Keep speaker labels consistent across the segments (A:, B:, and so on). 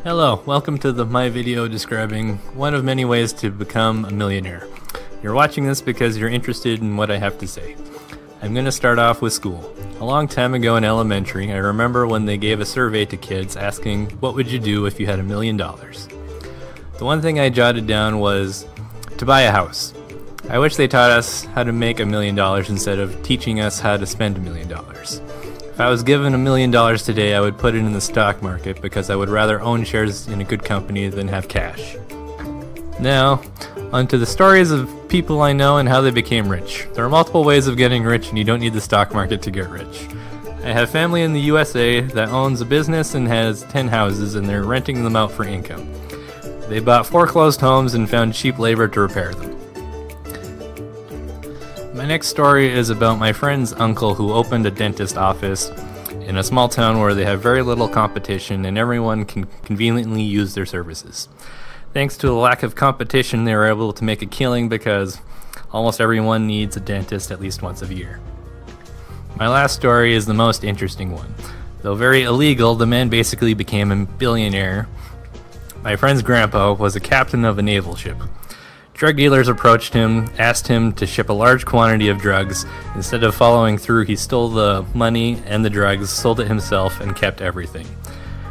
A: Hello, welcome to my video describing one of many ways to become a millionaire. You're watching this because you're interested in what I have to say. I'm going to start off with school. A long time ago in elementary, I remember when they gave a survey to kids asking, what would you do if you had $1 million? The one thing I jotted down was to buy a house. I wish they taught us how to make $1 million instead of teaching us how to spend $1 million. If I was given $1 million today, I would put it in the stock market because I would rather own shares in a good company than have cash. Now, onto the stories of people I know and how they became rich. There are multiple ways of getting rich and you don't need the stock market to get rich. I have family in the USA that owns a business and has 10 houses and they're renting them out for income. They bought foreclosed homes and found cheap labor to repair them. My next story is about my friend's uncle who opened a dentist office in a small town where they have very little competition and everyone can conveniently use their services. Thanks to a lack of competition, they were able to make a killing because almost everyone needs a dentist at least once a year. My last story is the most interesting one. Though very illegal, the man basically became a billionaire. My friend's grandpa was a captain of a naval ship. Drug dealers approached him, asked him to ship a large quantity of drugs. Instead of following through, he stole the money and the drugs, sold it himself, and kept everything.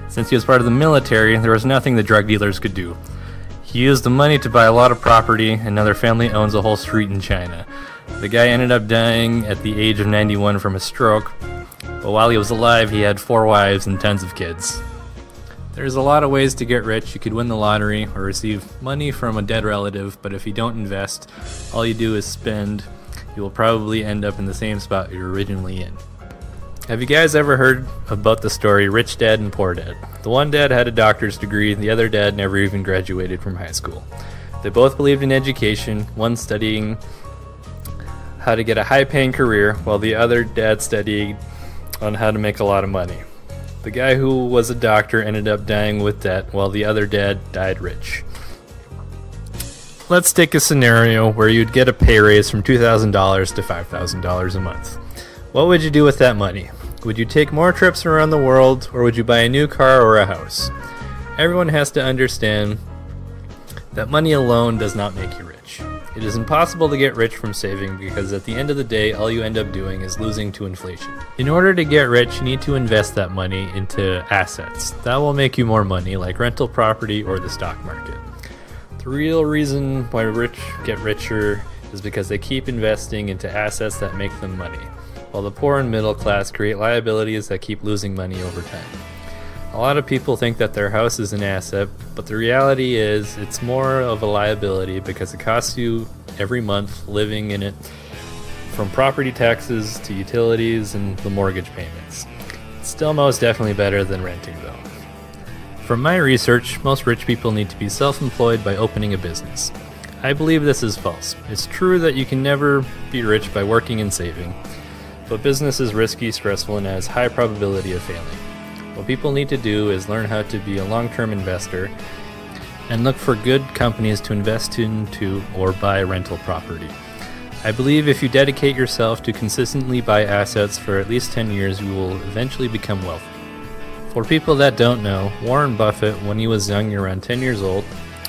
A: Since he was part of the military, there was nothing the drug dealers could do. He used the money to buy a lot of property, and now their family owns a whole street in China. The guy ended up dying at the age of 91 from a stroke, but while he was alive, he had 4 wives and tons of kids. There's a lot of ways to get rich. You could win the lottery or receive money from a dead relative, but if you don't invest, all you do is spend, you will probably end up in the same spot you were originally in. Have you guys ever heard about the story Rich Dad and Poor Dad? The one dad had a doctor's degree, the other dad never even graduated from high school. They both believed in education, one studying how to get a high-paying career, while the other dad studied on how to make a lot of money. The guy who was a doctor ended up dying with debt, while the other dad died rich. Let's take a scenario where you'd get a pay raise from $2,000 to $5,000 a month. What would you do with that money? Would you take more trips around the world, or would you buy a new car or a house? Everyone has to understand that money alone does not make you rich. It is impossible to get rich from saving because at the end of the day, all you end up doing is losing to inflation. In order to get rich, you need to invest that money into assets. That will make you more money, like rental property or the stock market. The real reason why rich get richer is because they keep investing into assets that make them money, while the poor and middle class create liabilities that keep losing money over time. A lot of people think that their house is an asset, but the reality is it's more of a liability because it costs you every month living in it, from property taxes to utilities and the mortgage payments. It's still most definitely better than renting though. From my research, most rich people need to be self-employed by opening a business. I believe this is false. It's true that you can never be rich by working and saving, but business is risky, stressful, and has high probability of failing. What people need to do is learn how to be a long-term investor and look for good companies to invest into or buy rental property. I believe if you dedicate yourself to consistently buy assets for at least 10 years, you will eventually become wealthy. For people that don't know, Warren Buffett, when he was young, around 10 years old,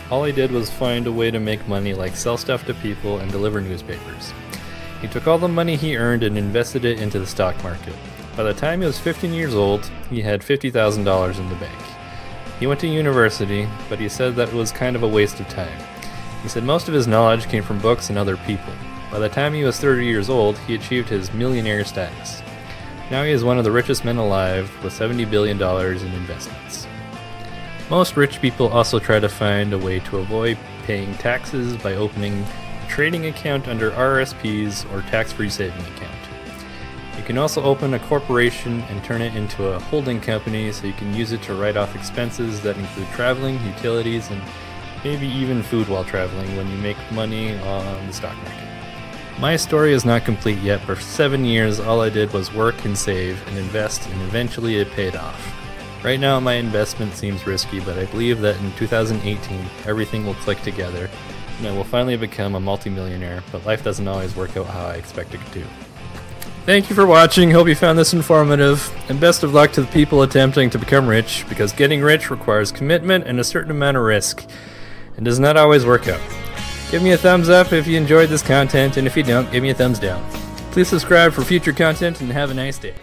A: all he did was find a way to make money, like sell stuff to people and deliver newspapers. He took all the money he earned and invested it into the stock market. By the time he was 15 years old, he had $50,000 in the bank. He went to university, but he said that it was kind of a waste of time. He said most of his knowledge came from books and other people. By the time he was 30 years old, he achieved his millionaire status. Now he is one of the richest men alive with $70 billion in investments. Most rich people also try to find a way to avoid paying taxes by opening a trading account under RSPs or tax-free saving account. You can also open a corporation and turn it into a holding company so you can use it to write off expenses that include traveling, utilities, and maybe even food while traveling when you make money on the stock market. My story is not complete yet, but for 7 years all I did was work and save and invest, and eventually it paid off. Right now my investment seems risky, but I believe that in 2018 everything will click together and I will finally become a multimillionaire, but life doesn't always work out how I expect it to. Thank you for watching. Hope you found this informative, and best of luck to the people attempting to become rich, because getting rich requires commitment and a certain amount of risk, and does not always work out. Give me a thumbs up if you enjoyed this content, and if you don't, give me a thumbs down. Please subscribe for future content, and have a nice day.